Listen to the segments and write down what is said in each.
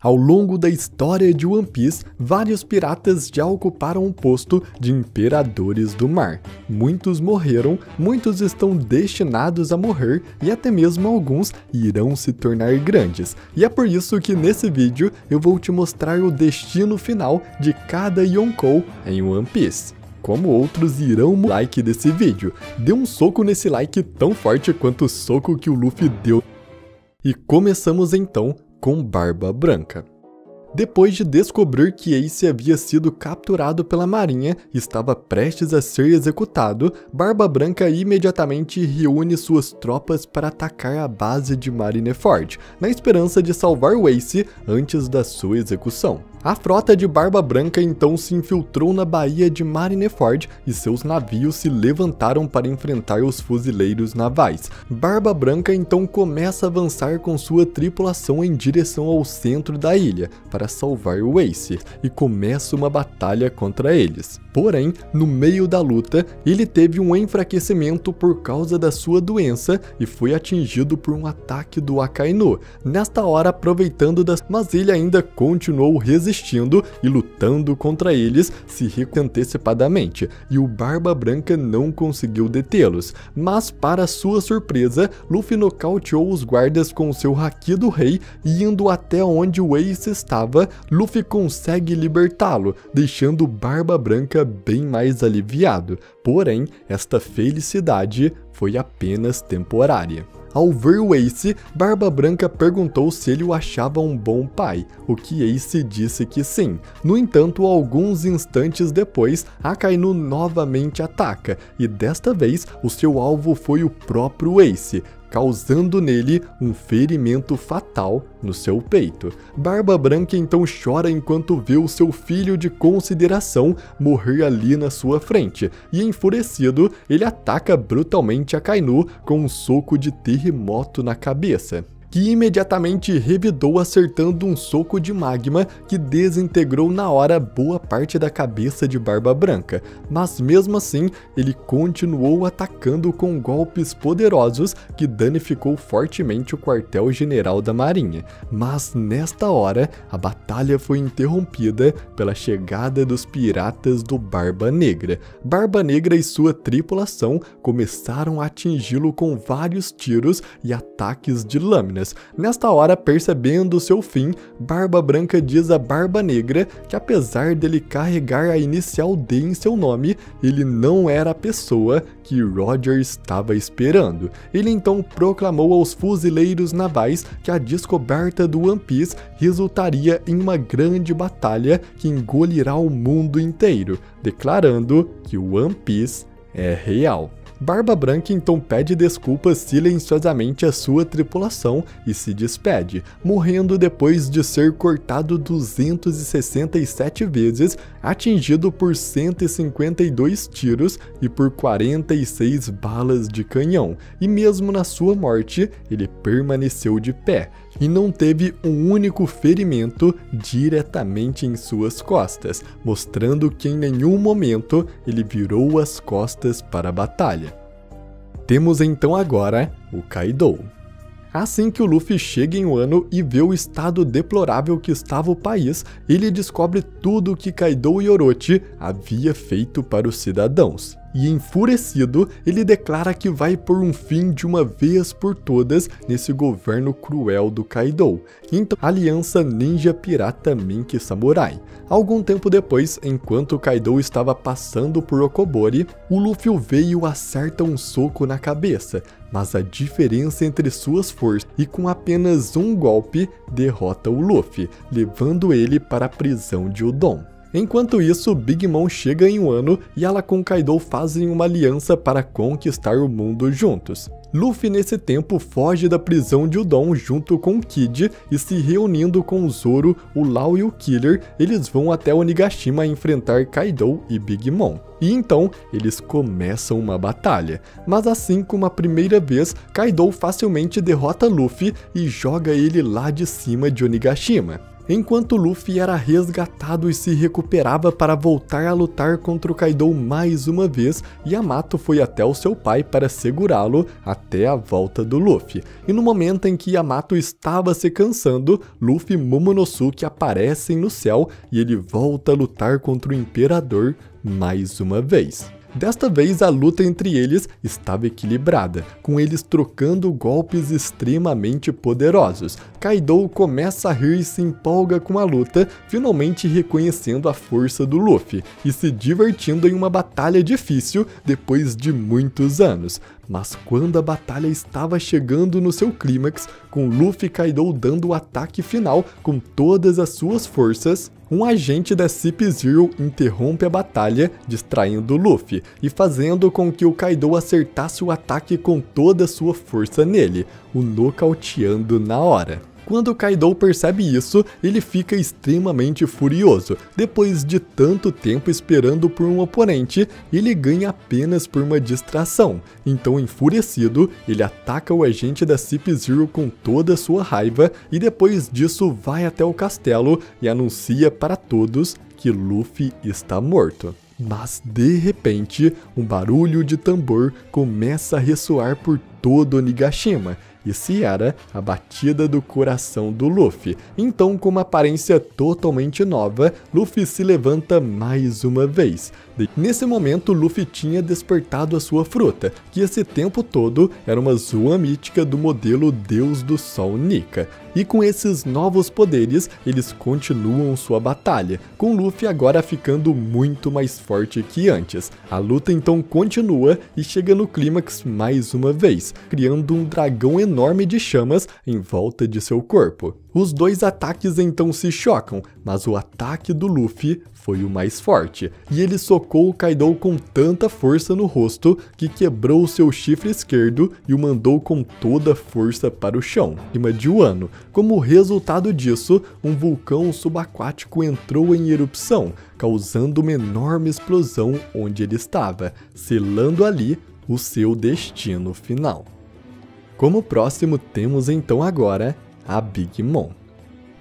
Ao longo da história de One Piece, vários piratas já ocuparam o posto de imperadores do mar. Muitos morreram, muitos estão destinados a morrer e até mesmo alguns irão se tornar grandes. E é por isso que nesse vídeo eu vou te mostrar o destino final de cada Yonkou em One Piece. Como outros irão no like desse vídeo. Dê um soco nesse like tão forte quanto o soco que o Luffy deu. E começamos então com Barba Branca. Depois de descobrir que Ace havia sido capturado pela marinha e estava prestes a ser executado, Barba Branca imediatamente reúne suas tropas para atacar a base de Marineford, na esperança de salvar o Ace antes da sua execução. A frota de Barba Branca então se infiltrou na baía de Marineford e seus navios se levantaram para enfrentar os fuzileiros navais. Barba Branca então começa a avançar com sua tripulação em direção ao centro da ilha para salvar o Ace e começa uma batalha contra eles. Porém, no meio da luta, ele teve um enfraquecimento por causa da sua doença e foi atingido por um ataque do Akainu. Nesta hora, aproveitando mas ele ainda continuou resistindo e lutando contra eles antecipadamente, e o Barba Branca não conseguiu detê-los. Mas, para sua surpresa, Luffy nocauteou os guardas com seu Haki do Rei e indo até onde o Ace estava, Luffy consegue libertá-lo, deixando Barba Branca bem mais aliviado. Porém, esta felicidade foi apenas temporária. Ao ver o Ace, Barba Branca perguntou se ele o achava um bom pai, o que Ace disse que sim. No entanto, alguns instantes depois, Akainu novamente ataca, e desta vez o seu alvo foi o próprio Ace, causando nele um ferimento fatal no seu peito. Barba Branca então chora enquanto vê o seu filho de consideração morrer ali na sua frente, e enfurecido, ele ataca brutalmente Akainu com um soco de terremoto na cabeça, que imediatamente revidou acertando um soco de magma que desintegrou na hora boa parte da cabeça de Barba Branca, mas mesmo assim ele continuou atacando com golpes poderosos que danificou fortemente o quartel-general da marinha. Mas nesta hora a batalha foi interrompida pela chegada dos piratas do Barba Negra. Barba Negra e sua tripulação começaram a atingi-lo com vários tiros e ataques de lâminas. Nesta hora, percebendo seu fim, Barba Branca diz a Barba Negra que apesar dele carregar a inicial D em seu nome, ele não era a pessoa que Roger estava esperando. Ele então proclamou aos fuzileiros navais que a descoberta do One Piece resultaria em uma grande batalha que engolirá o mundo inteiro, declarando que o One Piece é real. Barba Branca então pede desculpas silenciosamente à sua tripulação e se despede, morrendo depois de ser cortado 267 vezes, atingido por 152 tiros e por 46 balas de canhão. E mesmo na sua morte, ele permaneceu de pé e não teve um único ferimento diretamente em suas costas, mostrando que em nenhum momento ele virou as costas para a batalha. Temos então agora o Kaido. Assim que o Luffy chega em Wano e vê o estado deplorável que estava o país, ele descobre tudo o que Kaido e Orochi havia feito para os cidadãos. E enfurecido, ele declara que vai pôr um fim de uma vez por todas nesse governo cruel do Kaido. Então, Aliança Ninja Pirata Mink Samurai. Algum tempo depois, enquanto Kaido estava passando por Okobori, o Luffy o vê e o acerta um soco na cabeça, mas a diferença entre suas forças e com apenas um golpe derrota o Luffy, levando ele para a prisão de Udon. Enquanto isso, Big Mom chega em Wano e ela com Kaido fazem uma aliança para conquistar o mundo juntos. Luffy nesse tempo foge da prisão de Udon junto com Kid e se reunindo com Zoro, o Law e o Killer, eles vão até Onigashima enfrentar Kaido e Big Mom. E então, eles começam uma batalha. Mas assim como a primeira vez, Kaido facilmente derrota Luffy e joga ele lá de cima de Onigashima. Enquanto Luffy era resgatado e se recuperava para voltar a lutar contra o Kaido mais uma vez, Yamato foi até o seu pai para segurá-lo até a volta do Luffy. E no momento em que Yamato estava se cansando, Luffy e Momonosuke aparecem no céu e ele volta a lutar contra o Imperador mais uma vez. Desta vez a luta entre eles estava equilibrada, com eles trocando golpes extremamente poderosos. Kaido começa a rir e se empolga com a luta, finalmente reconhecendo a força do Luffy e se divertindo em uma batalha difícil depois de muitos anos. Mas quando a batalha estava chegando no seu clímax, com Luffy e Kaido dando o ataque final com todas as suas forças, um agente da Cip Zero interrompe a batalha, distraindo Luffy e fazendo com que o Kaido acertasse o ataque com toda a sua força nele, o nocauteando na hora. Quando Kaido percebe isso, ele fica extremamente furioso. Depois de tanto tempo esperando por um oponente, ele ganha apenas por uma distração. Então, enfurecido, ele ataca o agente da Cip Zero com toda a sua raiva e depois disso vai até o castelo e anuncia para todos que Luffy está morto. Mas de repente, um barulho de tambor começa a ressoar por todo Onigashima. E se era a batida do coração do Luffy. Então, com uma aparência totalmente nova, Luffy se levanta mais uma vez. Nesse momento, Luffy tinha despertado a sua fruta, que esse tempo todo era uma zoa mítica do modelo Deus do Sol Nika. E com esses novos poderes, eles continuam sua batalha, com Luffy agora ficando muito mais forte que antes. A luta então continua e chega no clímax mais uma vez, criando um dragão enorme de chamas em volta de seu corpo. Os dois ataques então se chocam, mas o ataque do Luffy foi o mais forte, e ele socou o Kaido com tanta força no rosto que quebrou seu chifre esquerdo e o mandou com toda a força para o chão, acima de Wano. Como resultado disso, um vulcão subaquático entrou em erupção, causando uma enorme explosão onde ele estava, selando ali o seu destino final. Como próximo temos então agora a Big Mom.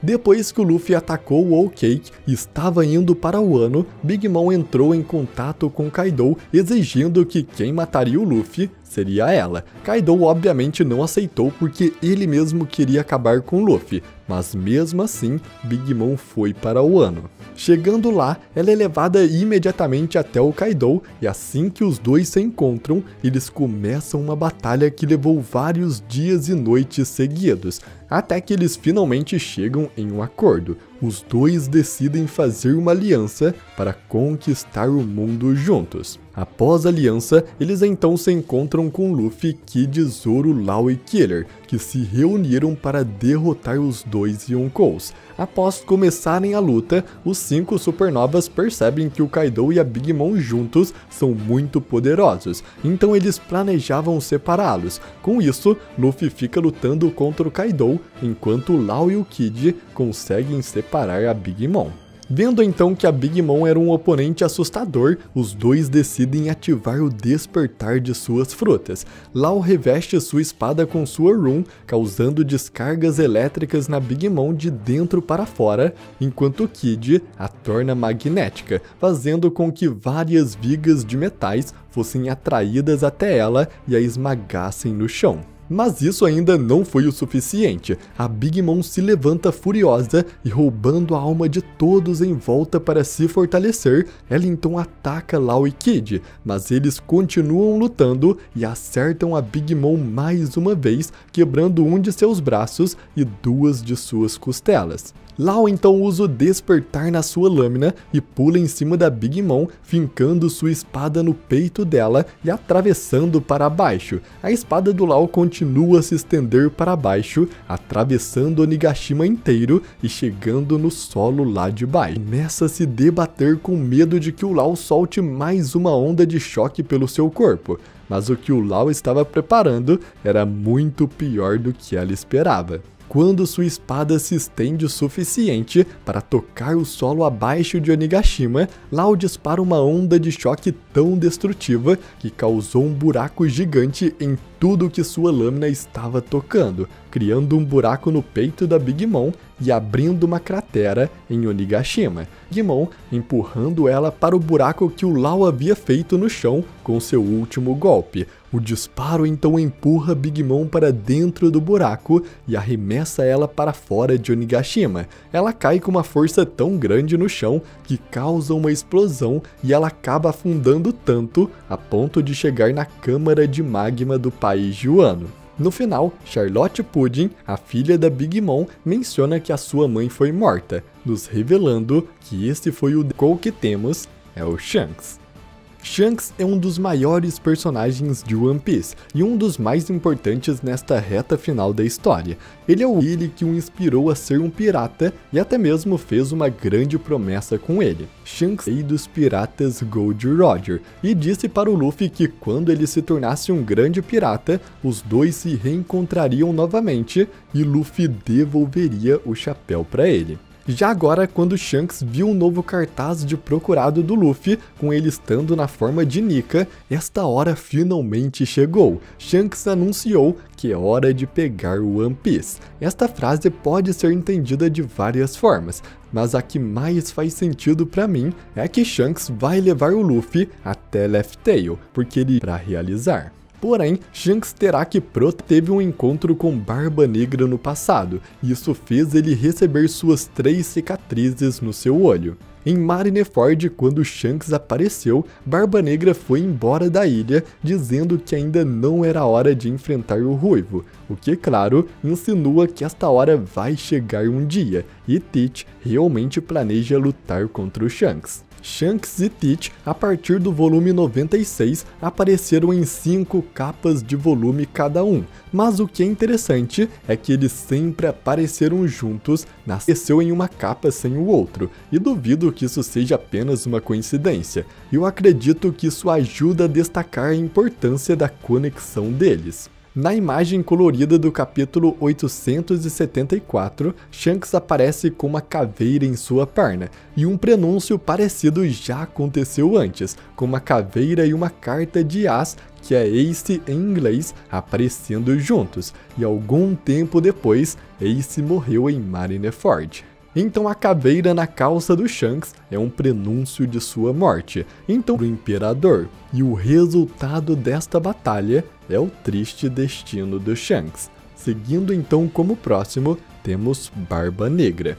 Depois que o Luffy atacou o Whole Cake e estava indo para Wano, Big Mom entrou em contato com Kaido, exigindo que quem mataria o Luffy seria ela. Kaido obviamente não aceitou porque ele mesmo queria acabar com Luffy, mas mesmo assim, Big Mom foi para Wano. Chegando lá, ela é levada imediatamente até o Kaido e assim que os dois se encontram, eles começam uma batalha que levou vários dias e noites seguidos, até que eles finalmente chegam em um acordo. Os dois decidem fazer uma aliança para conquistar o mundo juntos. Após a aliança, eles então se encontram com Luffy, Kid, Zoro, Law e Killer, que se reuniram para derrotar os dois Yonkous. Após começarem a luta, os 5 supernovas percebem que o Kaido e a Big Mom juntos são muito poderosos, então eles planejavam separá-los. Com isso, Luffy fica lutando contra o Kaido, enquanto o Law e o Kid conseguem separar a Big Mom. Vendo então que a Big Mom era um oponente assustador, os dois decidem ativar o despertar de suas frutas. Law reveste sua espada com sua rune, causando descargas elétricas na Big Mom de dentro para fora, enquanto Kid a torna magnética, fazendo com que várias vigas de metais fossem atraídas até ela e a esmagassem no chão. Mas isso ainda não foi o suficiente. A Big Mom se levanta furiosa e, roubando a alma de todos em volta para se fortalecer, ela então ataca Law e Kid, mas eles continuam lutando e acertam a Big Mom mais uma vez, quebrando um de seus braços e 2 de suas costelas. Law então usa o despertar na sua lâmina e pula em cima da Big Mom, fincando sua espada no peito dela e atravessando para baixo. A espada do Law continua a se estender para baixo, atravessando Onigashima inteiro e chegando no solo lá de baixo. Começa a se debater com medo de que o Law solte mais uma onda de choque pelo seu corpo, mas o que o Law estava preparando era muito pior do que ela esperava. Quando sua espada se estende o suficiente para tocar o solo abaixo de Onigashima, Law dispara uma onda de choque tão destrutiva que causou um buraco gigante em tudo que sua lâmina estava tocando. criando um buraco no peito da Big Mom e abrindo uma cratera em Onigashima. Big Mom empurrando ela para o buraco que o Law havia feito no chão com seu último golpe. O disparo então empurra Big Mom para dentro do buraco e arremessa ela para fora de Onigashima. Ela cai com uma força tão grande no chão que causa uma explosão e ela acaba afundando tanto a ponto de chegar na câmara de magma do país de Wano. No final, Charlotte Pudding, a filha da Big Mom, menciona que a sua mãe foi morta, nos revelando que esse foi o que temos é o Shanks. Shanks é um dos maiores personagens de One Piece e um dos mais importantes nesta reta final da história. Ele é ele que o inspirou a ser um pirata e até mesmo fez uma grande promessa com ele. Shanks é rei dos piratas Gold Roger e disse para o Luffy que quando ele se tornasse um grande pirata, os dois se reencontrariam novamente e Luffy devolveria o chapéu para ele. Já agora, quando Shanks viu um novo cartaz de procurado do Luffy, com ele estando na forma de Nika, esta hora finalmente chegou. Shanks anunciou que é hora de pegar o One Piece. Esta frase pode ser entendida de várias formas, mas a que mais faz sentido pra mim é que Shanks vai levar o Luffy até Laugh Tale, porque ele irá realizar. Porém, Shanks terá que teve um encontro com Barba Negra no passado, e isso fez ele receber suas 3 cicatrizes no seu olho. Em Marineford, quando Shanks apareceu, Barba Negra foi embora da ilha, dizendo que ainda não era hora de enfrentar o Ruivo, o que, claro, insinua que esta hora vai chegar um dia, e Teach realmente planeja lutar contra o Shanks. Shanks e Teach, a partir do volume 96, apareceram em 5 capas de volume cada um, mas o que é interessante é que eles sempre apareceram juntos, nasceu em uma capa sem o outro, e duvido que isso seja apenas uma coincidência. Eu acredito que isso ajuda a destacar a importância da conexão deles. Na imagem colorida do capítulo 874, Shanks aparece com uma caveira em sua perna, e um prenúncio parecido já aconteceu antes, com uma caveira e uma carta de As, que é Ace em inglês, aparecendo juntos, e algum tempo depois, Ace morreu em Marineford. Então a caveira na calça do Shanks é um prenúncio de sua morte, então o Imperador, e o resultado desta batalha é o triste destino do Shanks. Seguindo então como próximo, temos Barba Negra,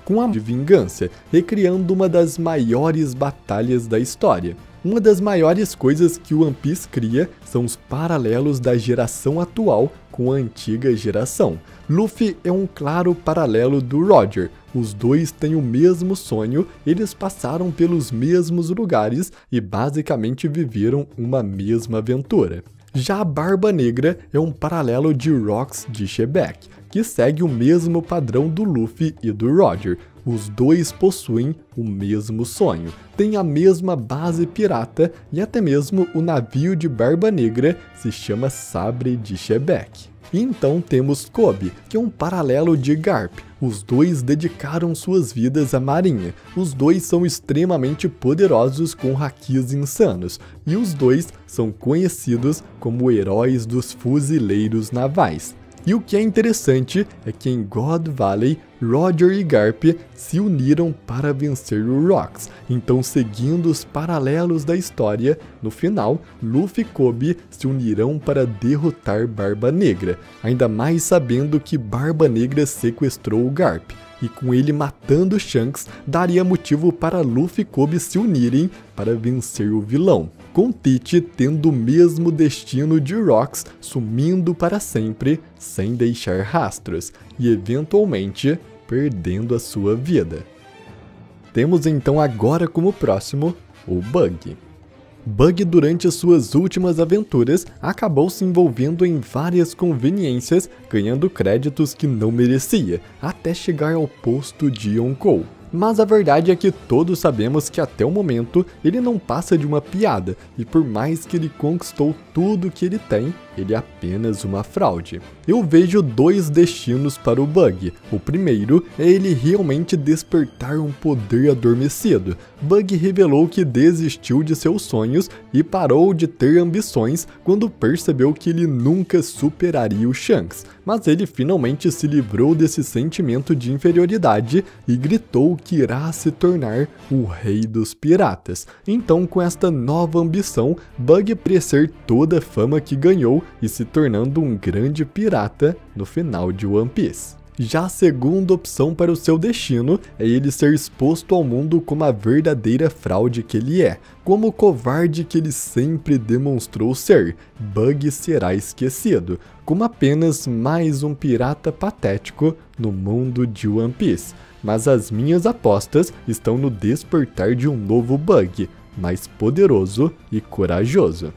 com a de vingança, recriando uma das maiores batalhas da história. Uma das maiores coisas que o One Piece cria são os paralelos da geração atual com a antiga geração. Luffy é um claro paralelo do Roger, os dois têm o mesmo sonho, eles passaram pelos mesmos lugares e basicamente viveram uma mesma aventura. Já a Barba Negra é um paralelo de Rocks de Shebeck, que segue o mesmo padrão do Luffy e do Roger. Os dois possuem o mesmo sonho, têm a mesma base pirata e até mesmo o navio de Barba Negra se chama Sabre de Shebeck. E então temos Kobe, que é um paralelo de Garp. Os dois dedicaram suas vidas à marinha. Os dois são extremamente poderosos com hakis insanos. E os dois são conhecidos como heróis dos fuzileiros navais. E o que é interessante é que em God Valley, Roger e Garp se uniram para vencer o Rocks. Então, seguindo os paralelos da história, no final, Luffy e Kobe se unirão para derrotar Barba Negra, ainda mais sabendo que Barba Negra sequestrou o Garp. E com ele matando Shanks, daria motivo para Luffy e Kobe se unirem para vencer o vilão, com Teach tendo o mesmo destino de Rocks, sumindo para sempre, sem deixar rastros, e eventualmente perdendo a sua vida. Temos então agora como próximo, o Bug. Bug, durante suas últimas aventuras, acabou se envolvendo em várias conveniências, ganhando créditos que não merecia, até chegar ao posto de Yonkou. Mas a verdade é que todos sabemos que até o momento ele não passa de uma piada, e por mais que ele conquistou tudo que ele tem, ele é apenas uma fraude. Eu vejo dois destinos para o Bug. O primeiro é ele realmente despertar um poder adormecido. Bug revelou que desistiu de seus sonhos e parou de ter ambições quando percebeu que ele nunca superaria o Shanks, mas ele finalmente se livrou desse sentimento de inferioridade e gritou que irá se tornar o rei dos piratas. Então, com esta nova ambição, Bug crescer toda a fama que ganhou e se tornando um grande pirata no final de One Piece. Já a segunda opção para o seu destino é ele ser exposto ao mundo como a verdadeira fraude que ele é. Como o covarde que ele sempre demonstrou ser, Bug será esquecido, como apenas mais um pirata patético no mundo de One Piece. Mas as minhas apostas estão no despertar de um novo Bug, mais poderoso e corajoso.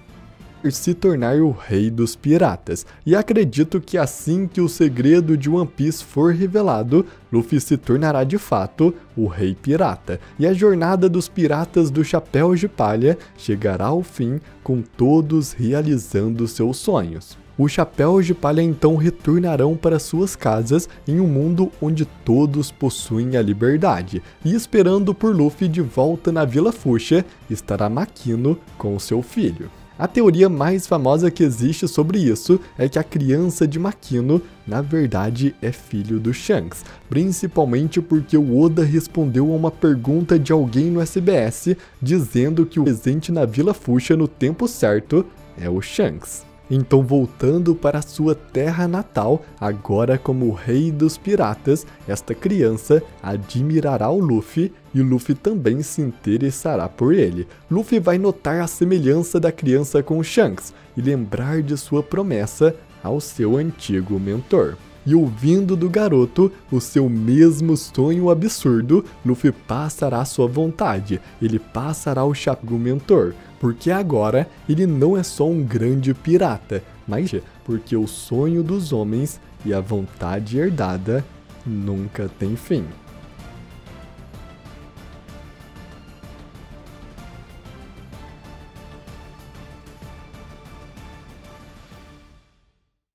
Se tornar o rei dos piratas, e acredito que assim que o segredo de One Piece for revelado, Luffy se tornará de fato o rei pirata, e a jornada dos piratas do Chapéu de Palha chegará ao fim com todos realizando seus sonhos. Os Chapéus de Palha então retornarão para suas casas em um mundo onde todos possuem a liberdade, e esperando por Luffy de volta na Vila Fuchsia estará Makino com seu filho. A teoria mais famosa que existe sobre isso é que a criança de Makino, na verdade, é filho do Shanks, principalmente porque o Oda respondeu a uma pergunta de alguém no SBS, dizendo que o presente na Vila Fuchsia no tempo certo é o Shanks. Então, voltando para sua terra natal, agora como o rei dos piratas, esta criança admirará o Luffy e o Luffy também se interessará por ele. Luffy vai notar a semelhança da criança com o Shanks e lembrar de sua promessa ao seu antigo mentor. E ouvindo do garoto o seu mesmo sonho absurdo, Luffy passará sua vontade, ele passará o chapéu mentor, porque agora ele não é só um grande pirata, mas porque o sonho dos homens e a vontade herdada nunca tem fim.